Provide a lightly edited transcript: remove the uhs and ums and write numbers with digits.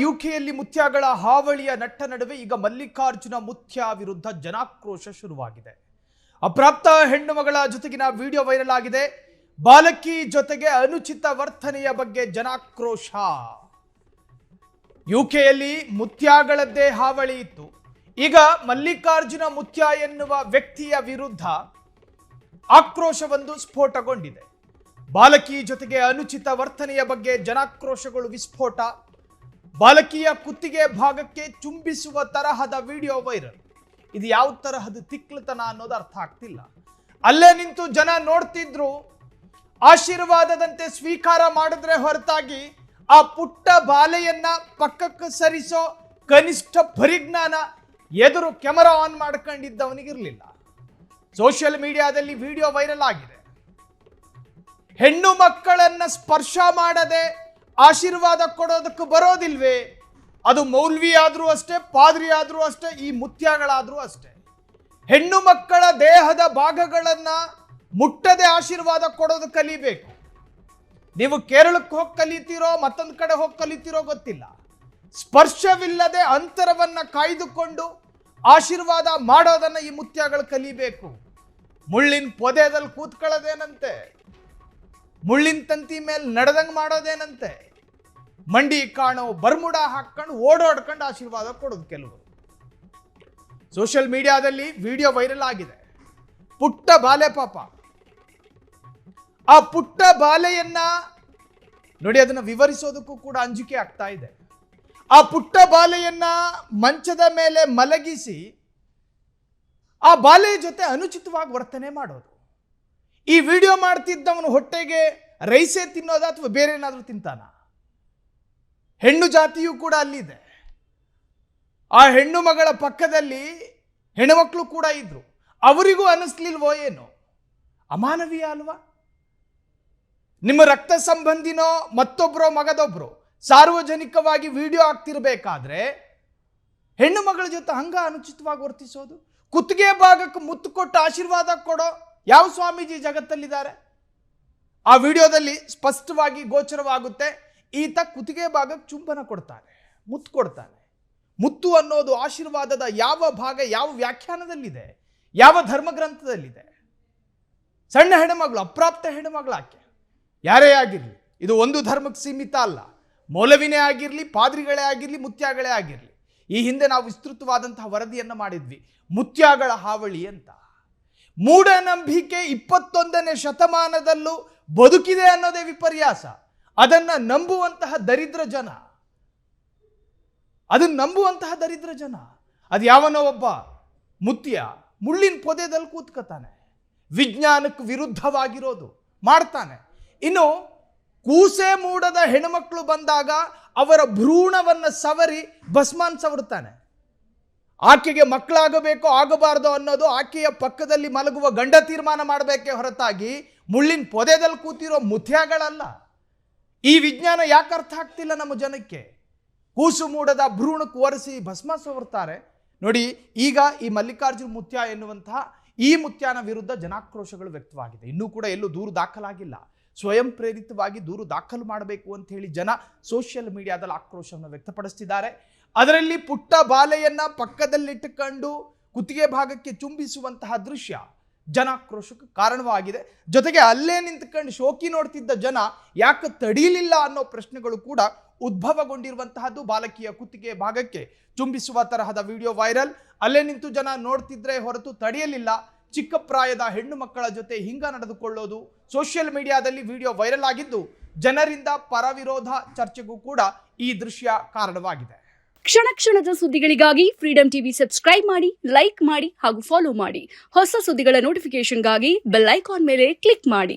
ಯುಕೆಯಲ್ಲಿ ಮುತ್ಯಗಳ ಹಾವಳಿಯ ನಟ್ಟ ನಡುವೆ ಈಗ ಮಲ್ಲಿಕಾರ್ಜುನ ಮುತ್ಯ ವಿರುದ್ಧ ಜನಾಕ್ರೋಶ ಶುರುವಾಗಿದೆ. ಅಪ್ರಾಪ್ತ ಹೆಣ್ಣು ಮಗಳ ಜೊತೆಗಿನ ವಿಡಿಯೋ ವೈರಲ್ ಆಗಿದೆ. ಬಾಲಕಿ ಜೊತೆಗೆ ಅನುಚಿತ ವರ್ತನೆಯ ಬಗ್ಗೆ ಜನಾಕ್ರೋಶ. ಯುಕೆಯಲ್ಲಿ ಮುತ್ಯಗಳದ್ದೇ ಹಾವಳಿ ಇತ್ತು. ಈಗ ಮಲ್ಲಿಕಾರ್ಜುನ ಮುತ್ಯ ಎನ್ನುವ ವ್ಯಕ್ತಿಯ ವಿರುದ್ಧ ಆಕ್ರೋಶವೊಂದು ಸ್ಫೋಟಗೊಂಡಿದೆ. ಬಾಲಕಿ ಜೊತೆಗೆ ಅನುಚಿತ ವರ್ತನೆಯ ಬಗ್ಗೆ ಜನಾಕ್ರೋಶಗಳು ವಿಸ್ಫೋಟ. ಬಾಲಕಿಯ ಕುತ್ತಿಗೆ ಭಾಗಕ್ಕೆ ಚುಂಬಿಸುವ ತರಹದ ವಿಡಿಯೋ ವೈರಲ್. ಇದು ಯಾವ ತರಹದ ತಿಕ್ಲತನ ಅನ್ನೋದು ಅರ್ಥ ಆಗ್ತಿಲ್ಲ. ಅಲ್ಲೇ ನಿಂತು ಜನ ನೋಡ್ತಿದ್ರು. ಆಶೀರ್ವಾದದಂತೆ ಸ್ವೀಕಾರ ಮಾಡಿದ್ರೆ ಹೊರತಾಗಿ ಆ ಪುಟ್ಟ ಬಾಲೆಯನ್ನ ಪಕ್ಕಕ್ಕೆ ಸರಿಸೋ ಕನಿಷ್ಠ ಪರಿಜ್ಞಾನ ಎದುರು ಕ್ಯಾಮೆರಾ ಆನ್ ಮಾಡ್ಕೊಂಡಿದ್ದವನಿಗಿರ್ಲಿಲ್ಲ. ಸೋಷಿಯಲ್ ಮೀಡಿಯಾದಲ್ಲಿ ವಿಡಿಯೋ ವೈರಲ್ ಆಗಿದೆ. ಹೆಣ್ಣು ಮಕ್ಕಳನ್ನ ಸ್ಪರ್ಶ ಮಾಡದೆ ಆಶೀರ್ವಾದ ಕೊಡೋದಕ್ಕೆ ಬರೋದಿಲ್ವೇ? ಅದು ಮೌಲ್ವಿ ಆದ್ರೂ ಅಷ್ಟೇ, ಪಾದ್ರಿ ಆದ್ರೂ ಅಷ್ಟೇ, ಈ ಮುತ್ಯಗಳಾದ್ರೂ ಅಷ್ಟೇ. ಹೆಣ್ಣು ಮಕ್ಕಳ ದೇಹದ ಭಾಗಗಳನ್ನ ಮುಟ್ಟದೆ ಆಶೀರ್ವಾದ ಕೊಡೋದು ಕಲಿಬೇಕು. ನೀವು ಕೇರಳಕ್ಕೆ ಹೋಗಿ ಕಲಿತೀರೋ ಮತ್ತೊಂದು ಕಡೆ ಹೋಗಿ ಕಲಿತೀರೋ ಗೊತ್ತಿಲ್ಲ. ಸ್ಪರ್ಶವಿಲ್ಲದೆ ಅಂತರವನ್ನ ಕಾಯ್ದುಕೊಂಡು ಆಶೀರ್ವಾದ ಮಾಡೋದನ್ನ ಈ ಮುತ್ಯಗಳು ಕಲಿಬೇಕು. ಮುಳ್ಳಿನ ಪೊದೆದಲ್ಲಿ ಕೂತ್ಕೊಳ್ಳೋದೇನಂತೆ, ಮುಳ್ಳಿನ ತಂತಿ ಮೇಲೆ ನಡೆದಂಗೆ ಮಾಡೋದೇನಂತೆ, ಮಂಡಿ ಕಾಣೋ ಬರ್ಮುಡ ಹಾಕೊಂಡು ಓಡಾಡ್ಕೊಂಡು ಆಶೀರ್ವಾದ ಕೊಡೋದು ಕೆಲವರು. ಸೋಷಿಯಲ್ ಮೀಡಿಯಾದಲ್ಲಿ ವಿಡಿಯೋ ವೈರಲ್ ಆಗಿದೆ. ಪುಟ್ಟ ಬಾಲೆ ಪಾಪ, ಆ ಪುಟ್ಟ ಬಾಲೆಯನ್ನ ನೋಡಿ, ಅದನ್ನ ವಿವರಿಸೋದಕ್ಕೂ ಕೂಡ ಅಂಜಿಕೆ ಆಗ್ತಾ ಇದೆ. ಆ ಪುಟ್ಟ ಬಾಲೆಯನ್ನ ಮಂಚದ ಮೇಲೆ ಮಲಗಿಸಿ ಆ ಬಾಲೆಯ ಜೊತೆ ಅನುಚಿತವಾಗಿ ವರ್ತನೆ ಮಾಡೋದು. ಈ ವಿಡಿಯೋ ಮಾಡ್ತಿದ್ದವನು ಹೊಟ್ಟೆಗೆ ರೈಸೆ ತಿನ್ನೋದ ಅಥವಾ ಬೇರೆ ಏನಾದರೂ ತಿಂತಾನ? ಹೆಣ್ಣು ಜಾತಿಯೂ ಕೂಡ ಅಲ್ಲಿದೆ. ಆ ಹೆಣ್ಣು ಮಗಳ ಪಕ್ಕದಲ್ಲಿ ಹೆಣ್ಣುಮಕ್ಕಳು ಕೂಡ ಇದ್ರು. ಅವರಿಗೂ ಅನ್ನಿಸ್ಲಿಲ್ವೋ ಏನೋ? ಅಮಾನವೀಯ ಅಲ್ವಾ? ನಿಮ್ಮ ರಕ್ತ ಸಂಬಂಧಿನೋ ಮತ್ತೊಬ್ಬರೋ ಮಗದೊಬ್ರು ಸಾರ್ವಜನಿಕವಾಗಿ ವಿಡಿಯೋ ಆಗ್ತಿರ್ಬೇಕಾದ್ರೆ ಹೆಣ್ಣು ಮಗಳ ಜೊತೆ ಹಂಗ ಅನುಚಿತವಾಗಿ ವರ್ತಿಸೋದು? ಕುತ್ತಿಗೆ ಭಾಗಕ್ಕೆ ಮುತ್ತು ಕೊಟ್ಟು ಆಶೀರ್ವಾದ ಕೊಡೋ ಯಾವ ಸ್ವಾಮೀಜಿ ಜಗತ್ತಲ್ಲಿದ್ದಾರೆ? ಆ ವಿಡಿಯೋದಲ್ಲಿ ಸ್ಪಷ್ಟವಾಗಿ ಗೋಚರವಾಗುತ್ತೆ. ಈತ ಕುತ್ತಿಗೆ ಭಾಗಕ್ಕೆ ಚುಂಬನ ಕೊಡ್ತಾನೆ, ಮುತ್ತು ಕೊಡ್ತಾನೆ. ಮುತ್ತು ಅನ್ನೋದು ಆಶೀರ್ವಾದದ ಯಾವ ಭಾಗ, ಯಾವ ವ್ಯಾಖ್ಯಾನದಲ್ಲಿದೆ, ಯಾವ ಧರ್ಮಗ್ರಂಥದಲ್ಲಿದೆ? ಸಣ್ಣ ಹೆಣ್ಣುಮಗಳು, ಅಪ್ರಾಪ್ತ ಹೆಣ್ಣುಮಗಳು ಆಕೆ ಯಾರೇ ಆಗಿರಲಿ, ಇದು ಒಂದು ಧರ್ಮಕ್ಕೆ ಸೀಮಿತ ಅಲ್ಲ. ಮೌಲವಿನೇ ಆಗಿರಲಿ, ಪಾದ್ರಿಗಳೇ ಆಗಿರಲಿ, ಮುತ್ಯಗಳೇ ಆಗಿರಲಿ. ಈ ಹಿಂದೆ ನಾವು ವಿಸ್ತೃತವಾದಂತಹ ವರದಿಯನ್ನು ಮಾಡಿದ್ವಿ, ಮುತ್ಯಗಳ ಹಾವಳಿ ಅಂತ. ಮೂಢನಂಬಿಕೆ 21ನೇ ಶತಮಾನದಲ್ಲೂ ಬದುಕಿದೆ ಅನ್ನೋದೇ ವಿಪರ್ಯಾಸ. ಅದನ್ನ ನಂಬುವಂತಹ ದರಿದ್ರ ಜನ, ಅದನ್ನ ನಂಬುವಂತಹ ದರಿದ್ರ ಜನ. ಅದು ಯಾವನೋ ಒಬ್ಬ ಮುತ್ಯ ಮುಳ್ಳಿನ ಪೊದೆದಲ್ಲಿ ಕೂತ್ಕತಾನೆ, ವಿಜ್ಞಾನಕ್ಕೆ ವಿರುದ್ಧವಾಗಿರೋದು ಮಾಡ್ತಾನೆ. ಇನ್ನು ಕೂಸೆ ಮೂಡದ ಹೆಣ್ಮಕ್ಳು ಬಂದಾಗ ಅವರ ಭ್ರೂಣವನ್ನ ಸವರಿ ಭಸ್ಮಾನ್ ಸವರ್ತಾನೆ. ಆಕೆಗೆ ಮಕ್ಕಳಾಗಬೇಕೋ ಆಗಬಾರ್ದೋ ಅನ್ನೋದು ಆಕೆಯ ಪಕ್ಕದಲ್ಲಿ ಮಲಗುವ ಗಂಡ ತೀರ್ಮಾನ ಮಾಡಬೇಕೇ ಹೊರತಾಗಿ ಮುಳ್ಳಿನ ಪೊದೆದಲ್ಲಿ ಕೂತಿರೋ ಮುತ್ಯಗಳಲ್ಲ. ಈ ವಿಜ್ಞಾನ ಯಾಕೆ ಅರ್ಥ ಆಗ್ತಿಲ್ಲ ನಮ್ಮ ಜನಕ್ಕೆ? ಕೂಸು ಮೂಡದ ಭ್ರೂಣಕ್ಕೆ ಒರೆಸಿ ಭಸ್ಮ ಸವರ್ತಾರೆ ನೋಡಿ. ಈಗ ಈ ಮಲ್ಲಿಕಾರ್ಜುನ ಮುತ್ಯ ಎನ್ನುವಂತಹ ಈ ಮುತ್ಯನ ವಿರುದ್ಧ ಜನಾಕ್ರೋಶಗಳು ವ್ಯಕ್ತವಾಗಿದೆ. ಇನ್ನೂ ಕೂಡ ಎಲ್ಲೂ ದೂರು ದಾಖಲಾಗಿಲ್ಲ. ಸ್ವಯಂ ಪ್ರೇರಿತವಾಗಿ ದೂರು ದಾಖಲು ಮಾಡಬೇಕು ಅಂತ ಹೇಳಿ ಜನ ಸೋಷಿಯಲ್ ಮೀಡಿಯಾದಲ್ಲಿ ಆಕ್ರೋಶವನ್ನು ವ್ಯಕ್ತಪಡಿಸ್ತಿದ್ದಾರೆ. ಅದರಲ್ಲಿ ಪುಟ್ಟ ಬಾಲೆಯನ್ನ ಪಕ್ಕದಲ್ಲಿಟ್ಟುಕೊಂಡು ಕುತ್ತಿಗೆ ಭಾಗಕ್ಕೆ ಚುಂಬಿಸುವಂತಹ ದೃಶ್ಯ ಜನಾಕ್ರೋಶಕ್ಕೆ ಕಾರಣವಾಗಿದೆ. ಜೊತೆಗೆ ಅಲ್ಲೇ ನಿಂತ್ಕೊಂಡು ಶೋಕಿ ನೋಡ್ತಿದ್ದ ಜನ ಯಾಕೆ ತಡೀಲಿಲ್ಲ ಅನ್ನೋ ಪ್ರಶ್ನೆಗಳು ಕೂಡ ಉದ್ಭವಗೊಂಡಿರುವಂತಹದ್ದು. ಬಾಲಕಿಯ ಕುತ್ತಿಗೆ ಭಾಗಕ್ಕೆ ಚುಂಬಿಸುವ ತರಹದ ವಿಡಿಯೋ ವೈರಲ್. ಅಲ್ಲೇ ನಿಂತು ಜನ ನೋಡ್ತಿದ್ರೆ ಹೊರತು ತಡೆಯಲಿಲ್ಲ. ಚಿಕ್ಕ ಪ್ರಾಯದ ಹೆಣ್ಣು ಮಕ್ಕಳ ಜೊತೆ ಹಿಂಗ ನಡೆದುಕೊಳ್ಳೋದು ಸೋಷಿಯಲ್ ಮೀಡಿಯಾದಲ್ಲಿ ವಿಡಿಯೋ ವೈರಲ್ ಆಗಿದ್ದು ಜನರಿಂದ ಪರವಿರೋಧ ಚರ್ಚೆಗೂ ಕೂಡ ಈ ದೃಶ್ಯ ಕಾರಣವಾಗಿದೆ. ಕ್ಷಣ ಕ್ಷಣದ ಸುದ್ದಿಗಳಿಗಾಗಿ ಫ್ರೀಡಂ ಟಿವಿ ಸಬ್ಸ್ಕ್ರೈಬ್ ಮಾಡಿ, ಲೈಕ್ ಮಾಡಿ ಹಾಗೂ ಫಾಲೋ ಮಾಡಿ. ಹೊಸ ಸುದ್ದಿಗಳ ನೋಟಿಫಿಕೇಶನ್ಗಾಗಿ ಬೆಲ್ ಐಕಾನ್ ಮೇಲೆ ಕ್ಲಿಕ್ ಮಾಡಿ.